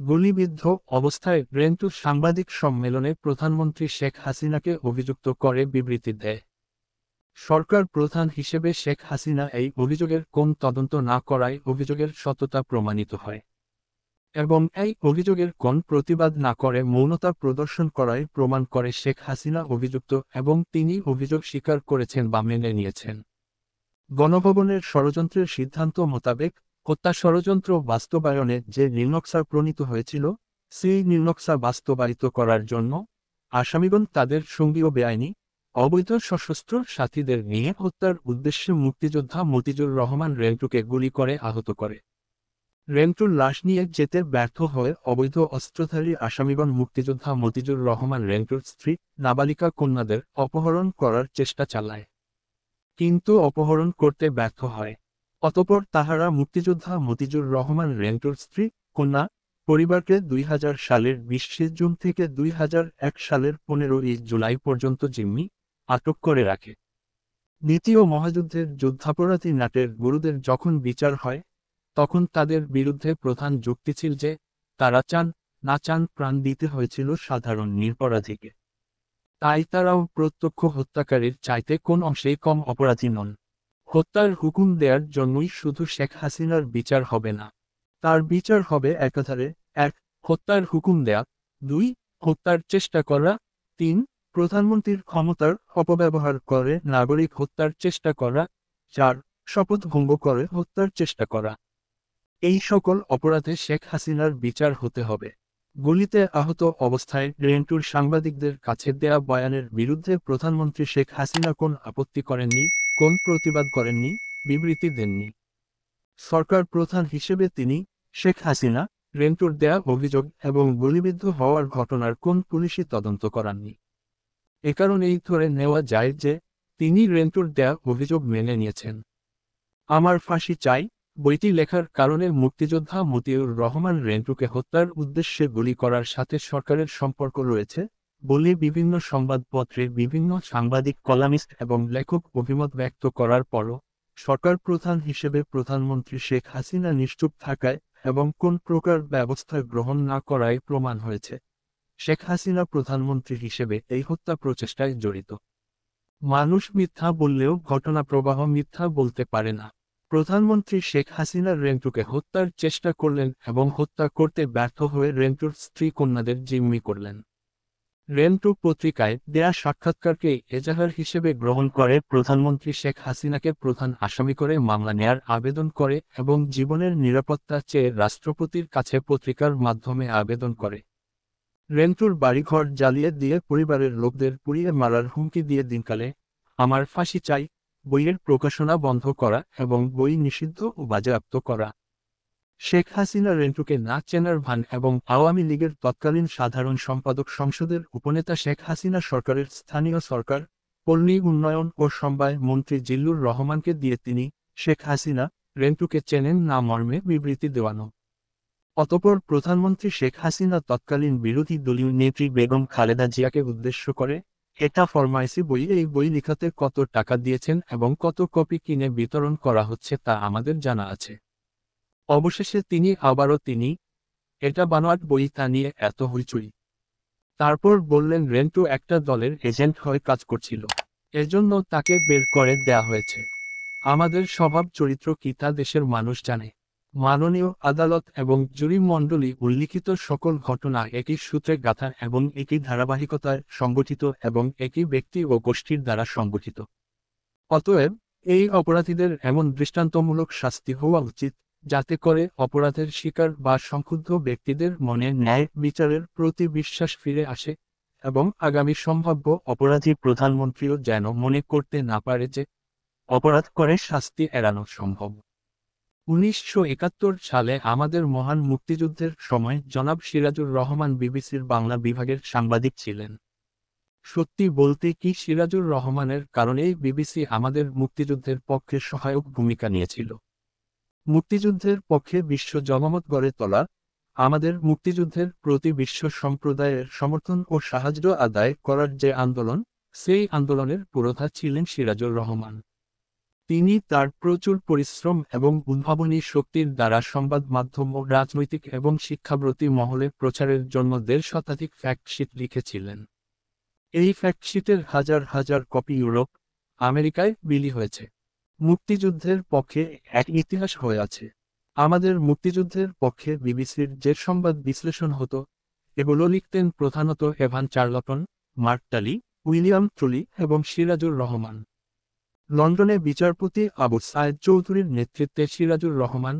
গুলিবিদ্ধ অবস্থায় রেন্টু সাংবাদিক সম্মেলনে প্রধানমন্ত্রী শেখ হাসিনাকে অভিযুক্ত করে বিবৃতি দেয়। সরকার প্রধান হিসেবে শেখ হাসিনা এই অভিযোগের কোন তদন্ত না করায় অভিযোগের সত্যতা প্রমাণিত হয় এবং এই অভিযোগের কোন প্রতিবাদ না করে মৌনতা প্রদর্শন করায় প্রমাণ করে শেখ হাসিনা অভিযুক্ত এবং তিনি অভিযোগ স্বীকার করেছেন বা মেনে নিয়েছেন। গণভবনের ষড়যন্ত্রের সিদ্ধান্ত মোতাবেক হত্যা ষড়যন্ত্র বাস্তবায়নে যে নীলনকশা প্রণীত হয়েছিল সেই নীলনকশা বাস্তবায়িত করার জন্য আসামিগণ তাদের সঙ্গী ও বেআইনি অবৈধ সশস্ত্র সাথীদের নিয়ে হত্যার উদ্দেশ্যে মুক্তিযোদ্ধা মতিজুর রহমান রেন্টুকে গুলি করে আহত করে। রেন্টুর লাশ নিয়ে যেতে ব্যর্থ হয়ে অবৈধ অস্ত্রধারী আসামিগণ মুক্তিযোদ্ধা মতিজুর রহমান রেন্টুর স্ত্রী নাবালিকা কন্যাদের অপহরণ করার চেষ্টা চালায়, কিন্তু অপহরণ করতে ব্যর্থ হয়। অতঃপর তাহারা মুক্তিযোদ্ধা মতিজুর রহমান রেন্টুর স্ত্রী কন্যা পরিবারকে 2000 সালের 20 জুন থেকে 2001 সালের 15 জুলাই পর্যন্ত জিম্মি আটক করে রাখে। দ্বিতীয় মহাযুদ্ধের যুদ্ধাপরাধী নাটের গুরুদের যখন বিচার হয় তখন তাদের বিরুদ্ধে প্রধান যুক্তি ছিল যে তারা চান না চান প্রাণ দিতে হয়েছিল সাধারণ নিরপরাধীকে, তাই তারাও প্রত্যক্ষ হত্যাকারীর চাইতে কোন অংশেই কম অপরাধী নন। হত্যার হুকুম দেওয়ার জন্যই শুধু শেখ হাসিনার বিচার হবে না, তার বিচার হবে একাধারে 1. হত্যার হুকুম দেয়া, 2. হত্যার চেষ্টা করা, 3. প্রধানমন্ত্রীর ক্ষমতার অপব্যবহার করে নাগরিক হত্যার চেষ্টা করা, 4. শপথ ভঙ্গ করে হত্যার চেষ্টা করা। এই সকল অপরাধে শেখ হাসিনার বিচার হতে হবে। গুলিতে আহত অবস্থায় রেন্টুর সাংবাদিকদের কাছে দেয়া বয়ানের বিরুদ্ধে প্রধানমন্ত্রী শেখ হাসিনা কোন আপত্তি করেননি, কোন প্রতিবাদ করেননি, বিবৃতি দেননি। সরকার প্রধান হিসেবে তিনি, শেখ হাসিনা, রেন্টুর দেয়া অভিযোগ এবং গুলিবিদ্ধ হওয়ার ঘটনার কোন পুলিশি তদন্ত করাননি। এ কারণেই ধরে নেওয়া যায় যে তিনি রেন্টুর দেয়া অভিযোগ মেনে নিয়েছেন। আমার ফাঁসি চাই বইটি লেখার কারণে মুক্তিযোদ্ধা মতিউর রহমান রেন্টুকে হত্যার উদ্দেশ্যে গুলি করার সাথে সরকারের সম্পর্ক রয়েছে বলে বিভিন্ন সংবাদপত্রে বিভিন্ন সাংবাদিক, কলামিস্ট এবং লেখক অভিমত ব্যক্ত করার পরও সরকার প্রধান হিসেবে প্রধানমন্ত্রী শেখ হাসিনা নিশ্চুপ থাকায় এবং কোন প্রকার ব্যবস্থা গ্রহণ না করায় প্রমাণ হয়েছে শেখ হাসিনা প্রধানমন্ত্রী হিসেবে এই হত্যা প্রচেষ্টায় জড়িত। মানুষ মিথ্যা বললেও ঘটনা প্রবাহ মিথ্যা বলতে পারে না। প্রধানমন্ত্রী শেখ হাসিনা রেন্টুকে হত্যার চেষ্টা করলেন এবং হত্যা করতে ব্যর্থ হয়ে রেন্টুর স্ত্রী কন্যাদের জিম্মি করলেন। রেন্টু পত্রিকায় দেয়া সাক্ষাৎকারকে এজাহার হিসেবে গ্রহণ করে প্রধানমন্ত্রী শেখ হাসিনাকে প্রধান আসামি করে মামলা নেয়ার আবেদন করে এবং জীবনের নিরাপত্তা চেয়ে রাষ্ট্রপতির কাছে পত্রিকার মাধ্যমে আবেদন করে। রেন্টুর বাড়িঘর জ্বালিয়ে দিয়ে পরিবারের লোকদের পুড়িয়ে মারার হুমকি দিয়ে দিনকালে আমার ফাঁসি চাই বইয়ের প্রকাশনা বন্ধ করা এবং বই নিষিদ্ধ ও বাজেয়াপ্ত করা। শেখ হাসিনা রেন্টুকে না চেনার ভান এবং আওয়ামী লীগের তৎকালীন সাধারণ সম্পাদক সংসদের উপনেতা শেখ হাসিনা সরকারের স্থানীয় সরকার, পল্লী উন্নয়ন ও সমবায় মন্ত্রী জিল্লুর রহমানকে দিয়ে তিনি, শেখ হাসিনা, রেন্টুকে চেনেন না মর্মে বিবৃতি দেওয়ানো। অতঃপর প্রধানমন্ত্রী শেখ হাসিনা তৎকালীন বিরোধী দলীয় নেত্রী বেগম খালেদা জিয়াকে উদ্দেশ্য করে এটা ফরমাইশি বই, এই বই লিখাতে কত টাকা দিয়েছেন এবং কত কপি কিনে বিতরণ করা হচ্ছে তা আমাদের জানা আছে। অবশেষে তিনি এটা বানোয়াট বই, তা নিয়ে এত হইচই। তারপর বললেন রেন্টু একটা দলের এজেন্ট হয়ে কাজ করছিল, এজন্য তাকে বের করে দেয়া হয়েছে। আমাদের স্বভাব চরিত্র কি তা দেশের মানুষ জানে। মাননীয় আদালত এবং জুরি মণ্ডলী উল্লিখিত সকল ঘটনা একই সূত্রে গাঁথা এবং একই ধারাবাহিকতায় সংগঠিত এবং একই ব্যক্তি ও গোষ্ঠীর দ্বারা সংগঠিত। অতএব এই অপরাধীদের এমন দৃষ্টান্তমূলক শাস্তি হওয়া উচিত যাতে করে অপরাধের শিকার বা সংক্ষুব্ধ ব্যক্তিদের মনে ন্যায় বিচারের প্রতি বিশ্বাস ফিরে আসে এবং আগামী সম্ভাব্য অপরাধী প্রধানমন্ত্রীও যেন মনে করতে না পারে যে অপরাধ করে শাস্তি এড়ানো সম্ভব। 1971 সালে আমাদের মহান মুক্তিযুদ্ধের সময় জনাব সিরাজুর রহমান বিবিসির বাংলা বিভাগের সাংবাদিক ছিলেন। সত্যি বলতে কি সিরাজুর রহমানের কারণেই বিবিসি আমাদের মুক্তিযুদ্ধের পক্ষে সহায়ক ভূমিকা নিয়েছিল। মুক্তিযুদ্ধের পক্ষে বিশ্ব জনমত গড়ে তোলা, আমাদের মুক্তিযুদ্ধের প্রতি বিশ্ব সম্প্রদায়ের সমর্থন ও সাহায্য আদায় করার যে আন্দোলন, সেই আন্দোলনের পুরোধা ছিলেন সিরাজুর রহমান। তিনি তার প্রচুর পরিশ্রম এবং উদ্ভাবনী শক্তির দ্বারা সংবাদ মাধ্যম ও রাজনৈতিক এবং শিক্ষাব্রতী মহলে প্রচারের জন্য ১৫০ শতাধিক ফ্যাক্টশিট লিখেছিলেন। এই ফ্যাক্টশিটের হাজার হাজার কপি ইউরোপ, আমেরিকায় বিলি হয়েছে। মুক্তিযুদ্ধের পক্ষে এক ইতিহাস হয়ে আছে। আমাদের মুক্তিযুদ্ধের পক্ষে বিবিসির যে সংবাদ বিশ্লেষণ হতো, এগুলো লিখতেন প্রধানত এভান চার্লটন, মার্ক টালি, উইলিয়াম ট্রুলি এবং সিরাজুর রহমান। লন্ডনে বিচারপতি আবু সায়েদ চৌধুরীর নেতৃত্বে সিরাজুর রহমান,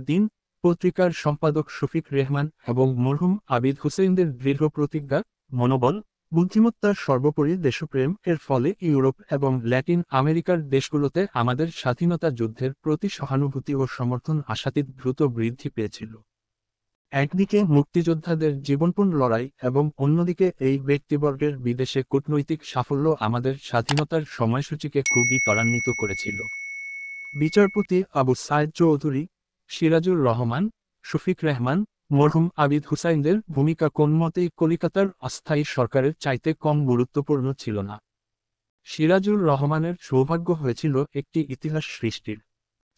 দিন পত্রিকার সম্পাদক শফিক রেহমান এবং মরহুম আবিদ হুসেইনদের দৃঢ় প্রতিজ্ঞা, মনোবল, বুদ্ধিমত্তার সর্বোপরি দেশপ্রেম এর ফলে ইউরোপ এবং ল্যাটিন আমেরিকার দেশগুলোতে আমাদের স্বাধীনতা যুদ্ধের প্রতি সহানুভূতি ও সমর্থন আশাতীত দ্রুত বৃদ্ধি পেয়েছিল। একদিকে মুক্তিযোদ্ধাদের জীবনপণ লড়াই এবং অন্যদিকে এই ব্যক্তিবর্গের বিদেশে কূটনৈতিক সাফল্য আমাদের স্বাধীনতার সময়সূচিকে খুবই ত্বরান্বিত করেছিল। বিচারপতি আবু সায়েদ চৌধুরী, সিরাজুর রহমান, শফিক রেহমান, মরহুম আবিদ হুসাইনদের ভূমিকা কোনমতেই কলিকাতার অস্থায়ী সরকারের চাইতে কম গুরুত্বপূর্ণ ছিল না। সিরাজুর রহমানের সৌভাগ্য হয়েছিল একটি ইতিহাস সৃষ্টির।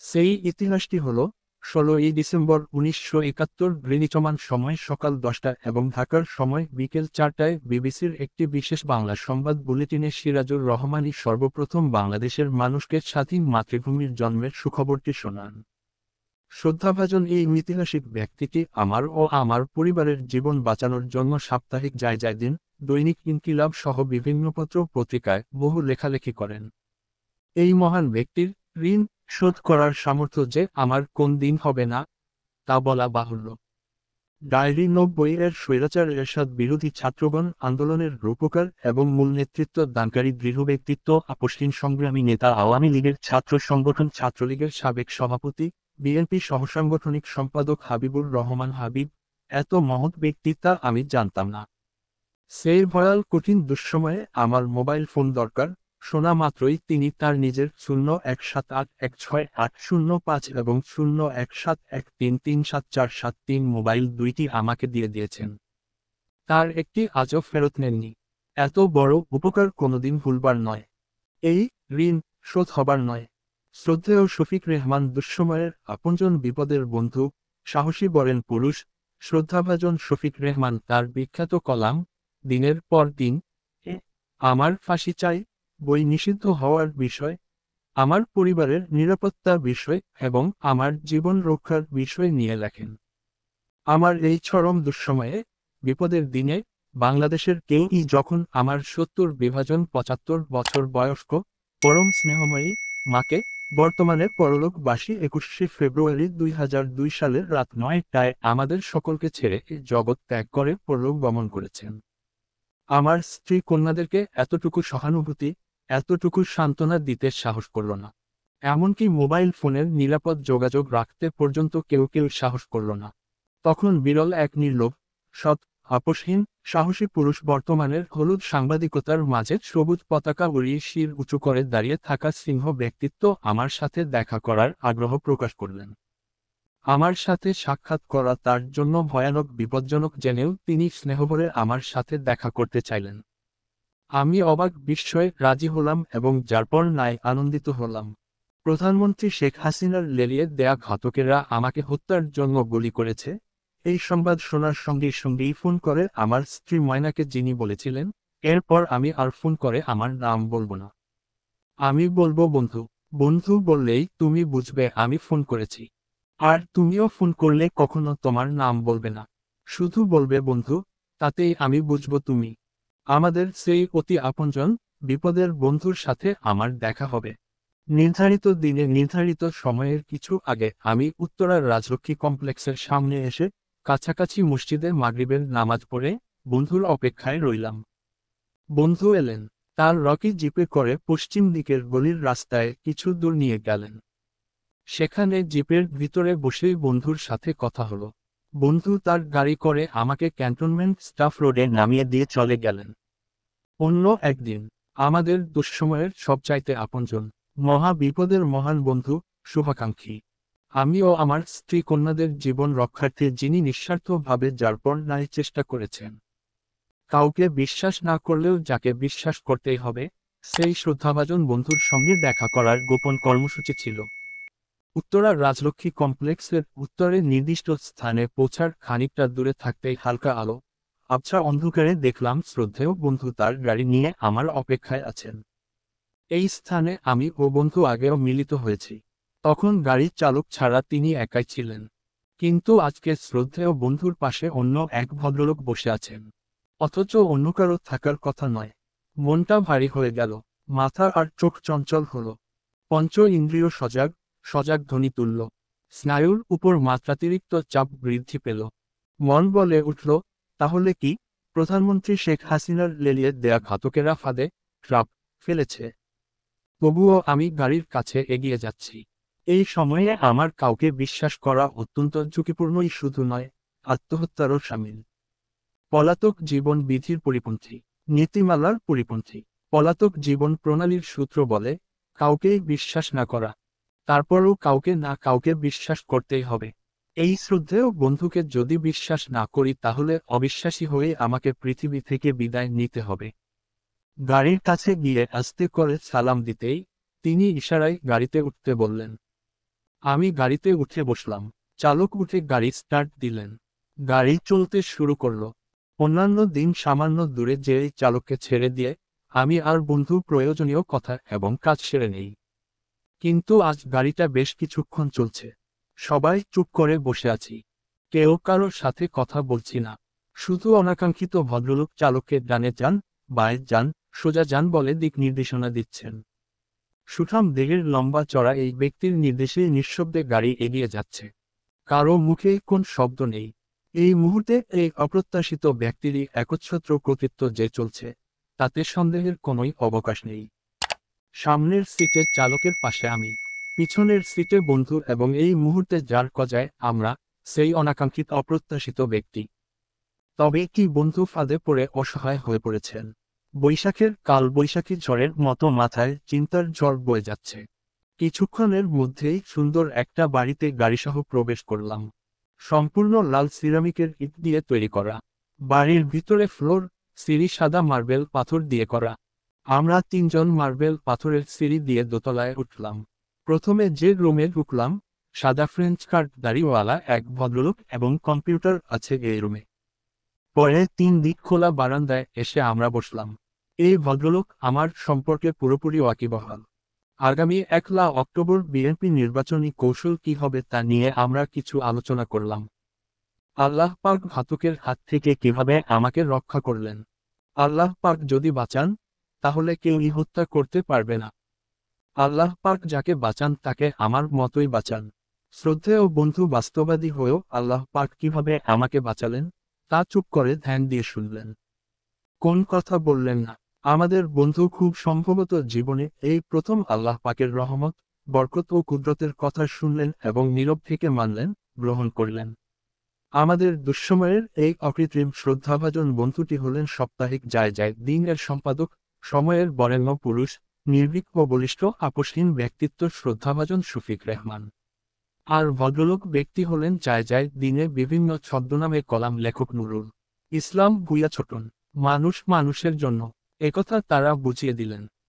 সেই ইতিহাসটি হল ১৬ই ডিসেম্বর ১৯৭১ গ্রিনিচমান সময় সকাল ১০টা এবং ঢাকার সময় বিকেল ৪টায় বিবিসির একটি বিশেষ বাংলা সংবাদ বুলেটিনে সিরাজুর রহমানই সর্বপ্রথম বাংলাদেশের মানুষকে স্বাধীন মাতৃভূমির জন্মের সুখবরটি শোনান। শ্রদ্ধাভাজন এই ঐতিহাসিক ব্যক্তিটি আমার ও আমার পরিবারের জীবন বাঁচানোর জন্য সাপ্তাহিক দিন, দৈনিক ইনকিলাব সহ বিভিন্ন পত্র পত্রিকায় বহু লেখালেখি করেন। এই মহান ব্যক্তির ঋণ শোধ করার সামর্থ্য যে আমার কোন দিন হবে না, তা বলা বাহুল্য। ডায়েরি ৯০-এর স্বৈরাচার এরশাদ বিরোধী ছাত্রগণ আন্দোলনের রূপকার এবং মূল নেতৃত্ব দানকারী দৃঢ় ব্যক্তিত্ব আপসহীন সংগ্রামী নেতা, আওয়ামী লীগের ছাত্র সংগঠন ছাত্রলীগের সাবেক সভাপতি, বিএনপি সহসাংগঠনিক সম্পাদক হাবিবুর রহমান হাবিব, এত মহৎ ব্যক্তি তা আমি জানতাম না। সেই ভয়াল কঠিন দুঃসময়ে আমার মোবাইল ফোন দরকার শোনা মাত্রই তিনি তার নিজের ০১৭৮১৬৮০৫ এবং ০১৭১৩৩৭৪৭৩ মোবাইল দুইটি আমাকে দিয়ে দিয়েছেন। তার একটি আজও ফেরত নেননি। এত বড় উপকার কোনোদিন ভুলবার নয়। এই ঋণ শোধ হবার নয়। শ্রদ্ধেয় শফিক রেহমান দুঃসময়ের আপনজন, বিপদের বন্ধু, সাহসী বরেন পুরুষ। শ্রদ্ধাভাজন শফিক রেহমান তার বিখ্যাত কলাম দিনের পর দিন আমার ফাঁসি চাই, বই নিষিদ্ধ হওয়ার বিষয়, আমার পরিবারের নিরাপত্তা বিষয় এবং আমার জীবন রক্ষার বিষয় নিয়ে লেখেন। আমার এই চরম দুঃসময়ে, বিপদের দিনে বাংলাদেশের কেউই যখন আমার ৭০-৭৫ বছর বয়স্ক পরম স্নেহময়ী মাকে, বর্তমানে পরলোকবাসী ২১শে ফেব্রুয়ারি ২০০২ সালের রাত ৯টায় আমাদের সকলকে ছেড়ে এই জগৎ ত্যাগ করে পরলোক গমন করেছেন। আমার স্ত্রী কন্যাদেরকে এতটুকু সহানুভূতি, এতটুকু সান্ত্বনা দিতে সাহস করল না। এমনকি মোবাইল ফোনের নিরাপদ যোগাযোগ রাখতে পর্যন্ত কেউ কেউ সাহস করল না। তখন বিরল এক নির্লোভ, সৎ, আপসহীন, সাহসী পুরুষ বর্তমানের হলুদ সাংবাদিকতার মাঝে সবুজ পতাকা উড়িয়ে শির উঁচু করে দাঁড়িয়ে থাকা সিংহ ব্যক্তিত্ব আমার সাথে দেখা করার আগ্রহ প্রকাশ করলেন। আমার সাথে সাক্ষাৎ করা তার জন্য ভয়ানক বিপজ্জনক জেনেও তিনি স্নেহভরে আমার সাথে দেখা করতে চাইলেন। আমি অবাক বিস্ময়ে রাজি হলাম এবং যারপর নাই আনন্দিত হলাম। প্রধানমন্ত্রী শেখ হাসিনার লেলিয়ে দেয়া ঘাতকেরা আমাকে হত্যার জন্য গুলি করেছে, এই সংবাদ শোনার সঙ্গে সঙ্গেই ফোন করে আমার স্ত্রী ময়নাকে, যিনি বলেছিলেন এরপর আমি আর ফোন করে আমার নাম বলবো না, আমি বলবো বন্ধু। বন্ধু বললেই তুমি বুঝবে আমি ফোন করেছি। আর তুমিও ফোন করলে কখনো তোমার নাম বলবে না, শুধু বলবে বন্ধু, তাতেই আমি বুঝবো তুমি আমাদের সেই অতি আপনজন, বিপদের বন্ধুর সাথে আমার দেখা হবে। নির্ধারিত দিনে নির্ধারিত সময়ের কিছু আগে আমি উত্তরার রাজলক্ষ্মী কমপ্লেক্সের সামনে এসে কাছাকাছি মসজিদে মাগরিবের নামাজ পড়ে বন্ধুর অপেক্ষায় রইলাম। বন্ধু এলেন, তার রকি জিপে করে পশ্চিম দিকের গলির রাস্তায় কিছু দূর নিয়ে গেলেন। সেখানে জিপের ভিতরে বসেই বন্ধুর সাথে কথা হলো। বন্ধু তার গাড়ি করে আমাকে ক্যান্টনমেন্ট স্টাফ রোডে নামিয়ে দিয়ে চলে গেলেন। অন্য একদিন, আমাদের দুঃসময়ের সবচাইতে আপনজন, মহা বিপদের মহান বন্ধু, শুভাকাঙ্ক্ষী, আমিও আমার স্ত্রী কন্যাদের জীবন রক্ষার্থে যিনি নিঃস্বার্থভাবে যারপর নাই চেষ্টা করেছেন, কাউকে বিশ্বাস না করলেও যাকে বিশ্বাস করতেই হবে, সেই শ্রদ্ধাভাজন বন্ধুর সঙ্গে দেখা করার গোপন কর্মসূচি ছিল উত্তরা রাজলক্ষ্মী কমপ্লেক্সের উত্তরে নির্দিষ্ট স্থানে পৌঁছার খানিকটা দূরে থাকতেই হালকা আলো আবছা অন্ধকারে দেখলাম শ্রদ্ধেয় বন্ধু তার গাড়ি নিয়ে আমার অপেক্ষায় আছেন। এই স্থানে আমি ও বন্ধু আগেও মিলিত হয়েছি। তখন গাড়ির চালক ছাড়া তিনি একাই ছিলেন। কিন্তু আজকে শ্রদ্ধেয় বন্ধুর পাশে অন্য এক ভদ্রলোক বসে আছেন। অথচ অন্য কারো থাকার কথা নয়। মনটা ভারী হয়ে গেল, মাথা আর চোখ চঞ্চল হলো। পঞ্চ ইন্দ্রিয় সজাগ, সজাগ ধ্বনি তুলল। স্নায়ুর উপর মাত্রাতিরিক্ত চাপ বৃদ্ধি পেল। মন বলে উঠল, তাহলে কি প্রধানমন্ত্রী শেখ হাসিনার লেলিয়ে দেয়া ঘাতকেরা ফাঁদে ট্রাপ ফেলেছে? তবুও আমি গাড়ির কাছে এগিয়ে যাচ্ছি। এই সময়ে আমার কাউকে বিশ্বাস করা অত্যন্ত ঝুঁকিপূর্ণই শুধু নয়, আত্মহত্যারও শামিল। পলাতক জীবন বিধির পরিপন্থী, নীতিমালার পরিপন্থী। পলাতক জীবন প্রণালীর সূত্র বলে, কাউকেই বিশ্বাস না করা। তারপরও কাউকে না কাউকে বিশ্বাস করতেই হবে। এই শ্রদ্ধেয় বন্ধুকে যদি বিশ্বাস না করি তাহলে অবিশ্বাসী হয়ে আমাকে পৃথিবী থেকে বিদায় নিতে হবে। গাড়ির কাছে গিয়ে আস্তে করে সালাম দিতেই তিনি ইশারায় গাড়িতে উঠতে বললেন। আমি গাড়িতে উঠে বসলাম। চালক উঠে গাড়ি স্টার্ট দিলেন। গাড়ি চলতে শুরু করলো। অন্যান্য দিন সামান্য দূরে যেই চালককে ছেড়ে দিয়ে আমি আর বন্ধু প্রয়োজনীয় কথা এবং কাজ সেরে নেই। কিন্তু আজ গাড়িটা বেশ কিছুক্ষণ চলছে। সবাই চুপ করে বসে আছি। কেউ কারোর সাথে কথা বলছি না। শুধু অনাকাঙ্ক্ষিত ভদ্রলোক চালককে ডানে যান, বাঁয়ে যান, সোজা যান বলে দিক নির্দেশনা দিচ্ছেন। সুঠাম দেহের লম্বা চড়া এই ব্যক্তির নির্দেশে নিঃশব্দে গাড়ি এগিয়ে যাচ্ছে। কারো মুখে কোন শব্দ নেই। এই মুহূর্তে এই অপ্রত্যাশিত ব্যক্তিরই একচ্ছত্র কর্তৃত্ব যে চলছে, তাতে সন্দেহের কোনোই অবকাশ নেই। সামনের সিটে চালকের পাশে আমি, পিছনের সিটে বন্ধু এবং এই মুহূর্তে যার কজায় আমরা, সেই অনাকাঙ্ক্ষিত অপ্রত্যাশিত ব্যক্তি। তবে কি বন্ধু ফাঁদে পড়ে অসহায় হয়ে পড়েছেন? বৈশাখের কাল বৈশাখী ঝড়ের মতো মাথায় চিন্তার ঝড় বয়ে যাচ্ছে। কিছুক্ষণের মধ্যেই সুন্দর একটা বাড়িতে গাড়িসহ প্রবেশ করলাম। সম্পূর্ণ লাল সিরামিকের ইট দিয়ে তৈরি করা। বাড়ির ভিতরে ফ্লোর, সিঁড়ি সাদা মার্বেল পাথর দিয়ে করা। আমরা তিনজন মার্বেল পাথরের সিঁড়ি দিয়ে দোতলায় উঠলাম। প্রথমে যে রুমে ঢুকলাম, সাদা ফ্রেঞ্চ কাট দাড়িওয়ালা এক ভদ্রলোক এবং কম্পিউটার আছে এই রুমে। পরে 3 দিক খোলা বারান্দায় এসে আমরা বসলাম। এই ভদ্রলোক আমার সম্পর্কে পুরোপুরি ওয়াকিবহাল। আগামী 1 অক্টোবর বিএনপি নির্বাচনী কৌশল কি হবে তা নিয়ে আমরা কিছু আলোচনা করলাম। আল্লাহ পাক ঘাতকের হাত থেকে কিভাবে আমাকে রক্ষা করলেন। আল্লাহ পাক যদি বাঁচান, তাহলে কেউই হত্যা করতে পারবে না। আল্লাহ পাক যাকে বাঁচান তাকে আমার মতোই বাঁচান। শ্রদ্ধেয় বন্ধু বাস্তবাদী হয়েও আল্লাহ পাক কিভাবে আমাকে বাঁচালেন, তা চুপ করে ধ্যান দিয়ে শুনলেন। কোন কথা বললেন না। আমাদের বন্ধু খুব সম্ভবত জীবনে এই প্রথম আল্লাহ পাকের রহমত, বরকত ও কুদরতের কথা শুনলেন এবং নীরব থেকে মানলেন, গ্রহণ করলেন। আমাদের দুঃসময়ের এই অকৃত্রিম শ্রদ্ধাভাজন বন্ধুটি হলেন সাপ্তাহিক যায় যায় দিনের সম্পাদক, সময়ের বরেণ্য পুরুষ, নির্ভীক ও বলিষ্ঠ আপোষহীন ব্যক্তিত্ব শ্রদ্ধাভাজন শফিক রেহমান। আর ভদ্রলোক ব্যক্তি হলেন যায় যায় দিনে বিভিন্ন ছদ্মনামে কলাম লেখক নুরুল ইসলাম ভূঁইয়া ছোটন। মানুষ মানুষের জন্য, একথা তারা বুঝিয়ে দিলেন।